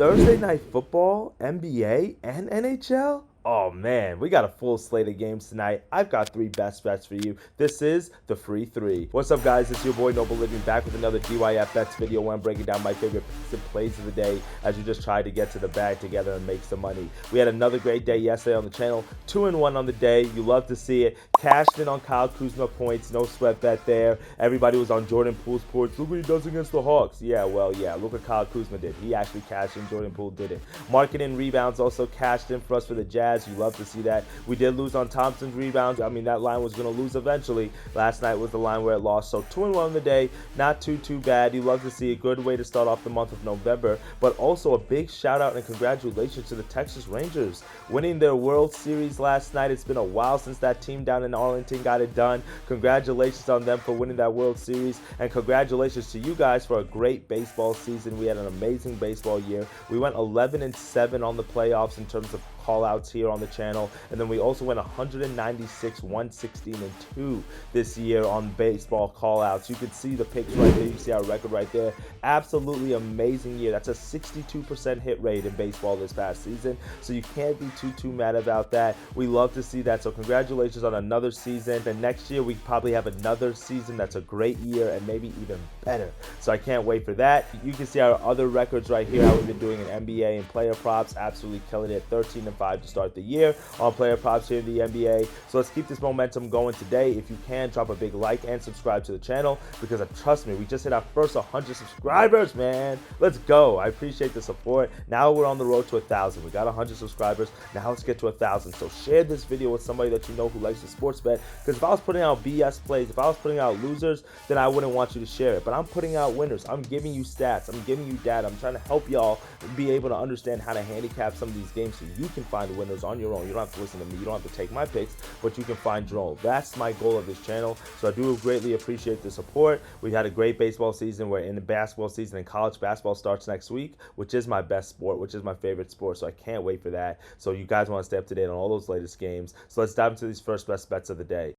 Thursday Night Football, NBA, and NHL? Oh man, we got a full slate of games tonight. I've got three best bets for you. This is the Free Three. What's up, guys? It's your boy Noble Living back with another DYF Bets video where I'm breaking down my favorite picks and plays of the day as you just try to get to the bag together and make some money. We had another great day yesterday on the channel. 2-1 on the day. You love to see it. Cashed in on Kyle Kuzma points. No sweat bet there. Everybody was on Jordan Poole's points. Look what he does against the Hawks. Yeah, look what Kyle Kuzma did. He actually cashed in. Jordan Poole didn't. Market in rebounds also cashed in for us for the Jazz. You love to see that. We did lose on Thompson's rebounds. I mean, that line was going to lose eventually. Last night was the line where it lost. So 2-1 on the day. Not too bad. You love to see a good way to start off the month of November. But also a big shout out and congratulations to the Texas Rangers winning their World Series last night. It's been a while since that team down in Arlington got it done. Congratulations on them for winning that World Series. And congratulations to you guys for a great baseball season. We had an amazing baseball year. We went 11-7 on the playoffs in terms of call outs here on the channel, and then we also went 196, 116 and 2 this year on baseball call outs. You can see the picks right there. You see our record right there. Absolutely amazing year. That's a 62% hit rate in baseball this past season, so you can't be too mad about that. We love to see that, so congratulations on another season. And next year we probably have another season that's a great year and maybe even better, so I can't wait for that. You can see our other records right here, how we've been doing in NBA and player props. Absolutely killing it. 13-5 to start the year on player props here in the NBA. So let's keep this momentum going today. If you can, drop a big like and subscribe to the channel, because trust me, we just hit our first 100 subscribers, man. Let's go. I appreciate the support. Now we're on the road to 1,000. We got 100 subscribers. Now let's get to 1,000. So share this video with somebody that you know who likes the sports bet, because if I was putting out BS plays, if I was putting out losers, then I wouldn't want you to share it. But I'm putting out winners. I'm giving you stats. I'm giving you data. I'm trying to help y'all be able to understand how to handicap some of these games so you can find winners on your own. You don't have to listen to me. You don't have to take my picks, but you can find your own. That's my goal of this channel. So I do greatly appreciate the support. We've had a great baseball season. We're in the basketball season, and college basketball starts next week, which is my best sport, which is my favorite sport. So I can't wait for that. So you guys want to stay up to date on all those latest games. So let's dive into these first best bets of the day.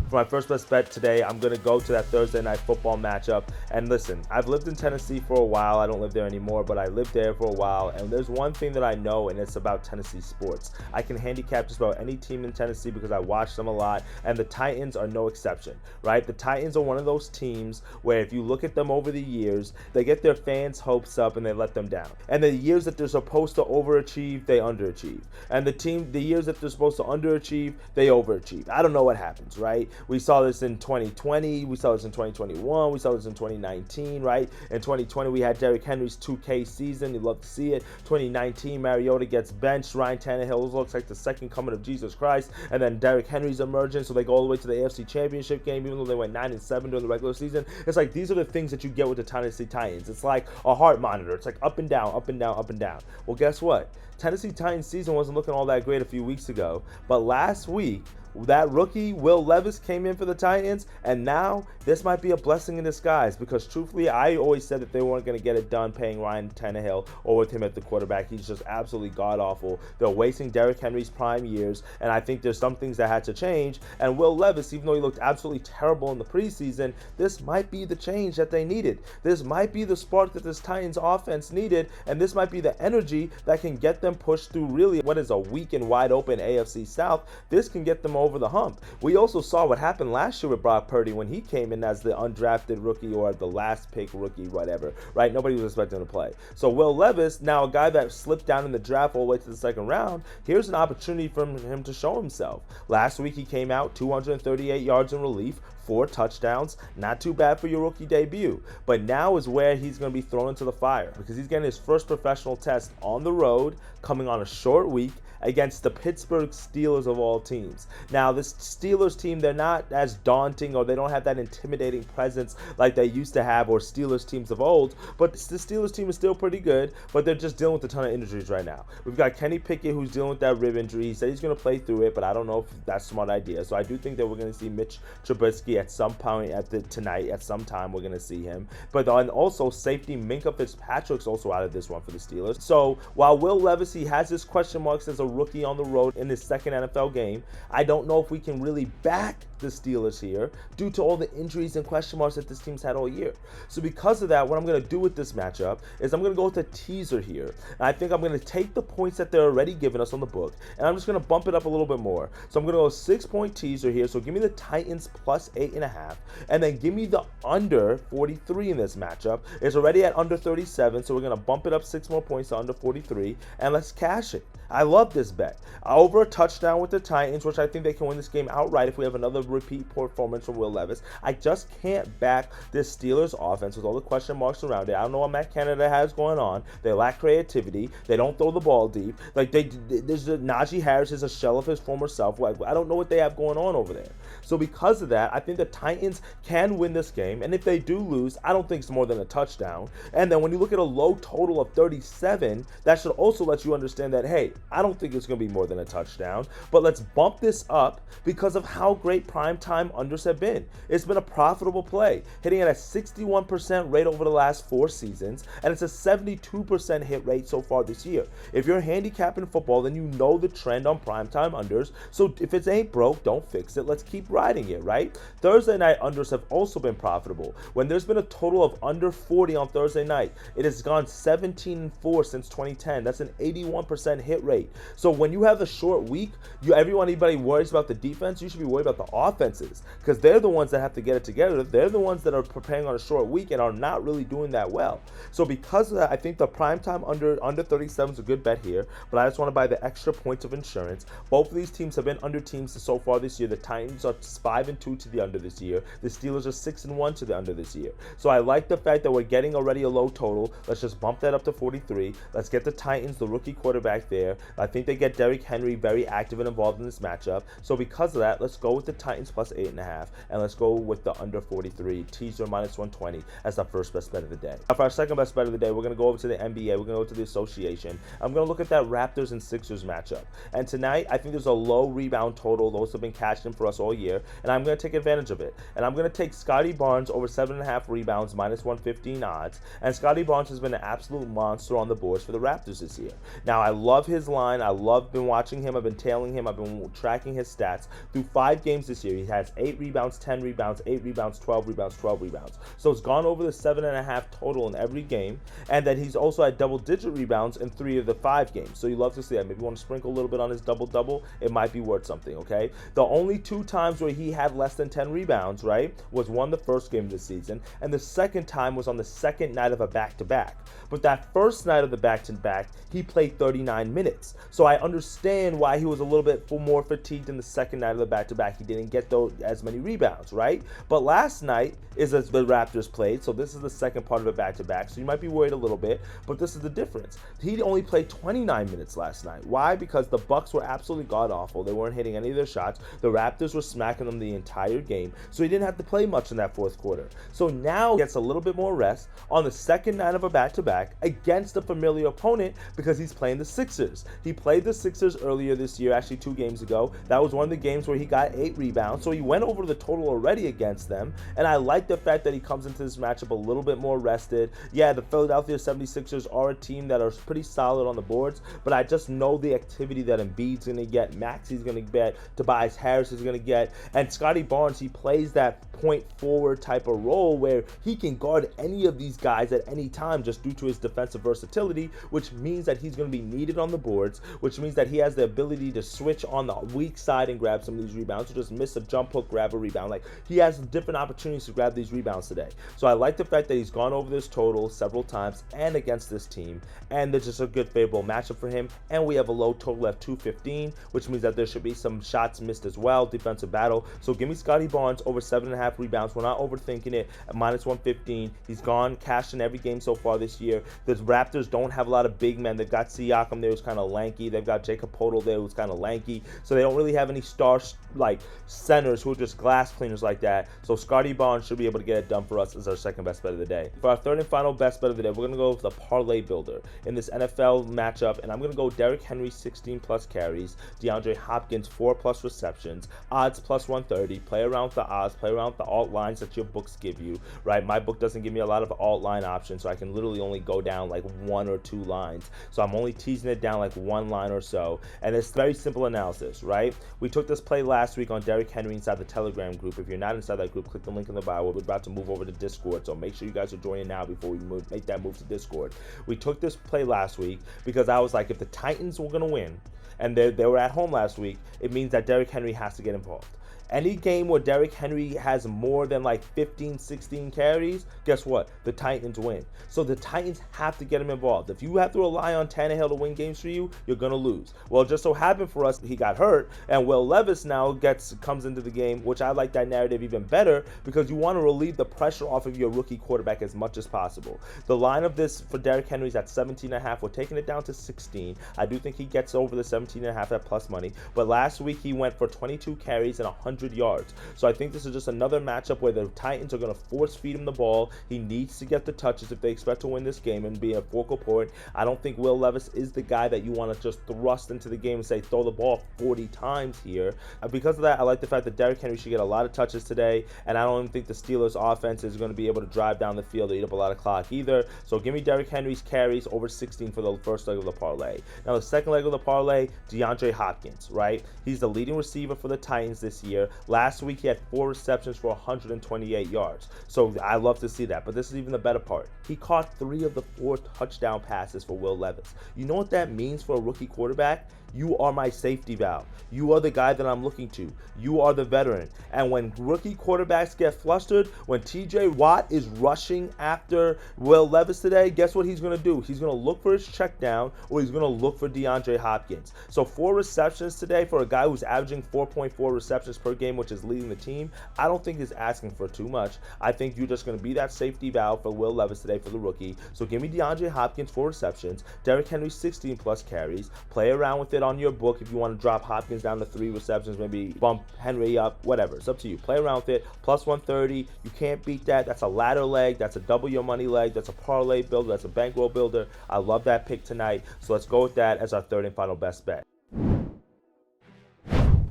For my first best bet today, I'm going to go to that Thursday Night Football matchup. And listen, I've lived in Tennessee for a while. I don't live there anymore, but I lived there for a while. And there's one thing that I know, and it's about Tennessee sports. I can handicap just about any team in Tennessee because I watch them a lot, and the Titans are no exception, right? The Titans are one of those teams where if you look at them over the years, they get their fans' hopes up and they let them down. And the years that they're supposed to overachieve, they underachieve. And the years that they're supposed to underachieve, they overachieve. I don't know what happens, right? We saw this in 2020. We saw this in 2021. We saw this in 2019, right? In 2020, we had Derrick Henry's 2K season. You'd love to see it. 2019, Mariota gets benched. Ryan Tannehill looks like the second coming of Jesus Christ. And then Derrick Henry's emerging, so they go all the way to the AFC Championship game, even though they went 9-7 during the regular season. It's like these are the things that you get with the Tennessee Titans. It's like a heart monitor. It's like up and down, up and down, up and down. Well, guess what? Tennessee Titans season wasn't looking all that great a few weeks ago, but last week, that rookie, Will Levis, came in for the Titans, and now this might be a blessing in disguise, because truthfully, I always said that they weren't going to get it done paying Ryan Tannehill or with him at the quarterback. He's just absolutely god-awful. They're wasting Derrick Henry's prime years, and I think there's some things that had to change, and Will Levis, even though he looked absolutely terrible in the preseason, this might be the change that they needed. This might be the spark that this Titans offense needed, and this might be the energy that can get them pushed through really what is a weak and wide open AFC South. This can get them over the hump. We also saw what happened last year with Brock Purdy when he came in as the undrafted rookie or the last pick rookie, whatever, right? Nobody was expecting him to play. So Will Levis, now a guy that slipped down in the draft all the way to the second round, here's an opportunity for him to show himself. Last week he came out 238 yards in relief, 4 touchdowns, not too bad for your rookie debut. But now is where he's going to be thrown into the fire, because he's getting his first professional test on the road, coming on a short week against the Pittsburgh Steelers of all teams. Now, this Steelers team, they're not as daunting, or they don't have that intimidating presence like they used to have, or Steelers teams of old, but the Steelers team is still pretty good, but they're just dealing with a ton of injuries right now. We've got Kenny Pickett, who's dealing with that rib injury. He said he's going to play through it, but I don't know if that's a smart idea. So I do think that we're going to see Mitch Trubisky at some point tonight. At some time, we're going to see him. But then also safety Minkah Fitzpatrick's also out of this one for the Steelers. So while Will Levis, he has his question marks as a rookie on the road in his second NFL game, I don't know if we can really back the Steelers here due to all the injuries and question marks that this team's had all year. So because of that, what I'm going to do with this matchup is I'm going to go with a teaser here. And I think I'm going to take the points that they're already giving us on the book, and I'm just going to bump it up a little bit more. So I'm going to go 6-point teaser here. So give me the Titans plus 8.5, and then give me the under 43 in this matchup. It's already at under 37, so we're going to bump it up 6 more points to under 43, and let's cash it. I love this bet. Over a touchdown with the Titans, which I think they can win this game outright if we have another repeat performance from Will Levis. I just can't back this Steelers offense with all the question marks around it. I don't know what Matt Canada has going on. They lack creativity. They don't throw the ball deep. Like Najee Harris is a shell of his former self. Like, I don't know what they have going on over there. So because of that, I think the Titans can win this game. And if they do lose, I don't think it's more than a touchdown. And then when you look at a low total of 37, that should also let you understand that, hey, I don't think it's going to be more than a touchdown, but let's bump this up because of how great primetime unders have been. It's been a profitable play, hitting at a 61% rate over the last 4 seasons, and it's a 72% hit rate so far this year. If you're handicapping football, then you know the trend on primetime unders, so if it ain't broke, don't fix it. Let's keep riding it, right? Thursday night unders have also been profitable. When there's been a total of under 40 on Thursday night, it has gone 17-4 since 2010. That's an 81% hit rate. So when you have a short week, anybody worries about the defense, you should be worried about the offenses, because they're the ones that have to get it together. They're the ones that are preparing on a short week and are not really doing that well. So because of that, I think the primetime under 37 is a good bet here, but I just want to buy the extra points of insurance. Both of these teams have been under teams so far this year. The Titans are 5-2 to the under this year. The Steelers are 6-1 to the under this year. So I like the fact that we're getting already a low total. Let's just bump that up to 43. Let's get the Titans, the rookie quarterback there. I think they get Derrick Henry very active and involved in this matchup. So because of that, let's go with the Titans plus 8.5, and let's go with the under 43 teaser minus 120 as our first best bet of the day. Now for our second best bet of the day, we're going to go over to the NBA. We're going to go to the association. I'm going to look at that Raptors and Sixers matchup. And tonight, I think there's a low rebound total. Those have been cashed in for us all year, and I'm going to take advantage of it. And I'm going to take Scottie Barnes over 7.5 rebounds minus 115 odds. And Scottie Barnes has been an absolute monster on the boards for the Raptors this year. Now, I love his line. I love been watching him. I've been tailing him. I've been tracking his stats. Through 5 games this year, he has 8 rebounds, 10 rebounds, 8 rebounds, 12 rebounds, 12 rebounds. So it's gone over the 7.5 total in every game. And then he's also had double-digit rebounds in 3 of the 5 games. So you love to see that. Maybe you want to sprinkle a little bit on his double-double. It might be worth something, okay? The only 2 times where he had less than 10 rebounds, right, was one the first game of the season, and the second time was on the second night of a back-to-back. But that first night of the back-to-back, he played 39 minutes. So I understand why he was a little bit more fatigued in the second night of the back-to-back. He didn't get as many rebounds, right? But last night is as the Raptors played, so this is the second part of a back-to-back. So you might be worried a little bit, but this is the difference. He only played 29 minutes last night. Why? Because the Bucks were absolutely god-awful. They weren't hitting any of their shots. The Raptors were smacking them the entire game, so he didn't have to play much in that fourth quarter. So now he gets a little bit more rest on the second night of a back-to-back against a familiar opponent because he's playing the Sixers. He played the Sixers earlier this year, actually 2 games ago. That was one of the games where he got 8 rebounds, so he went over the total already against them, and I like the fact that he comes into this matchup a little bit more rested. Yeah, the Philadelphia 76ers are a team that are pretty solid on the boards, but I just know the activity that Embiid's going to get, Maxi's going to get, Tobias Harris is going to get, and Scottie Barnes, he plays that point forward type of role where he can guard any of these guys at any time just due to his defensive versatility, which means that he's going to be needed on the boards, which means that he has the ability to switch on the weak side and grab some of these rebounds, or just miss a jump hook, grab a rebound. Like, he has different opportunities to grab these rebounds today. So I like the fact that he's gone over this total several times and against this team, and there's just a good favorable matchup for him. And we have a low total at 215, which means that there should be some shots missed as well, defensive battle. So give me Scottie Barnes over 7.5 rebounds. We're not overthinking it at minus 115. He's gone cashed in every game so far this year. The Raptors don't have a lot of big men. They've got Siakam there who's kind of lanky. They've got Jacob Poeltl there who's kind of lanky. So they don't really have any star like centers who are just glass cleaners like that. So Scottie Barnes should be able to get it done for us as our second best bet of the day. For our third and final best bet of the day, we're going to go with the parlay builder in this NFL matchup, and I'm going to go Derrick Henry 16 plus carries, DeAndre Hopkins 4 plus receptions, odds plus 130. Play around with the odds, play around with the alt lines that your books give you, right? My book doesn't give me a lot of alt line options, so I can literally only go down like 1 or 2 lines. So I'm only teasing it down like 1 line or so, and it's very simple analysis, right? We took this play last week on Derrick Derrick Henry inside the Telegram group. If you're not inside that group, click the link in the bio. We're about to move over to Discord, so make sure you guys are joining now before we make that move to Discord. We took this play last week because I was like, if the Titans were going to win, and they were at home last week, it means that Derrick Henry has to get involved. Any game where Derrick Henry has more than like 15, 16 carries, guess what? The Titans win. So the Titans have to get him involved. If you have to rely on Tannehill to win games for you, you're going to lose. Well, it just so happened for us, he got hurt, and Will Levis now comes into the game, which I like that narrative even better because you want to relieve the pressure off of your rookie quarterback as much as possible. The line of this for Derrick Henry is at 17.5. We're taking it down to 16. I do think he gets over the 17.5 at plus money, but last week he went for 22 carries and 100 yards. So I think this is just another matchup where the Titans are going to force feed him the ball. He needs to get the touches if they expect to win this game and be a focal point. I don't think Will Levis is the guy that you want to just thrust into the game and say throw the ball 40 times here. Because of that, I like the fact that Derrick Henry should get a lot of touches today, and I don't even think the Steelers offense is going to be able to drive down the field or eat up a lot of clock either. So give me Derrick Henry's carries over 16 for the first leg of the parlay. Now the second leg of the parlay, DeAndre Hopkins, right? He's the leading receiver for the Titans this year. Last week he had 4 receptions for 128 yards. So I love to see that. But this is even the better part. He caught 3 of the 4 touchdown passes for Will Levis. You know what that means for a rookie quarterback? You are my safety valve. You are the guy that I'm looking to. You are the veteran. And when rookie quarterbacks get flustered, when TJ Watt is rushing after Will Levis today, guess what he's going to do? He's going to look for his check down, or he's going to look for DeAndre Hopkins. So 4 receptions today for a guy who's averaging 4.4 receptions per game, which is leading the team, I don't think is asking for too much. I think you're just going to be that safety valve for Will Levis today for the rookie. So give me DeAndre Hopkins 4 receptions, Derrick Henry 16 plus carries. Play around with it on your book if you want to drop Hopkins down to 3 receptions, maybe bump Henry up, whatever. It's up to you. Play around with it. Plus 130. You can't beat that. That's a ladder leg. That's a double your money leg. That's a parlay builder. That's a bankroll builder. I love that pick tonight. So let's go with that as our third and final best bet.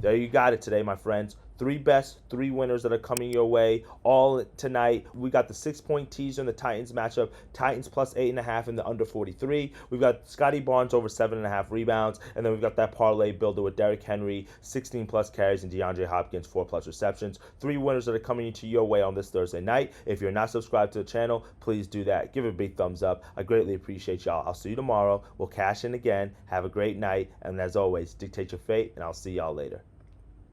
There you got it today, my friends. 3 best, 3 winners that are coming your way all tonight. We got the 6-point teaser in the Titans matchup. Titans plus 8.5 in the under 43. We've got Scotty Barnes over 7.5 rebounds. And then we've got that parlay builder with Derrick Henry, 16 plus carries, and DeAndre Hopkins, 4 plus receptions. 3 winners that are coming to your way on this Thursday night. If you're not subscribed to the channel, please do that. Give it a big thumbs up. I greatly appreciate y'all. I'll see you tomorrow. We'll cash in again. Have a great night. And as always, dictate your fate, and I'll see y'all later.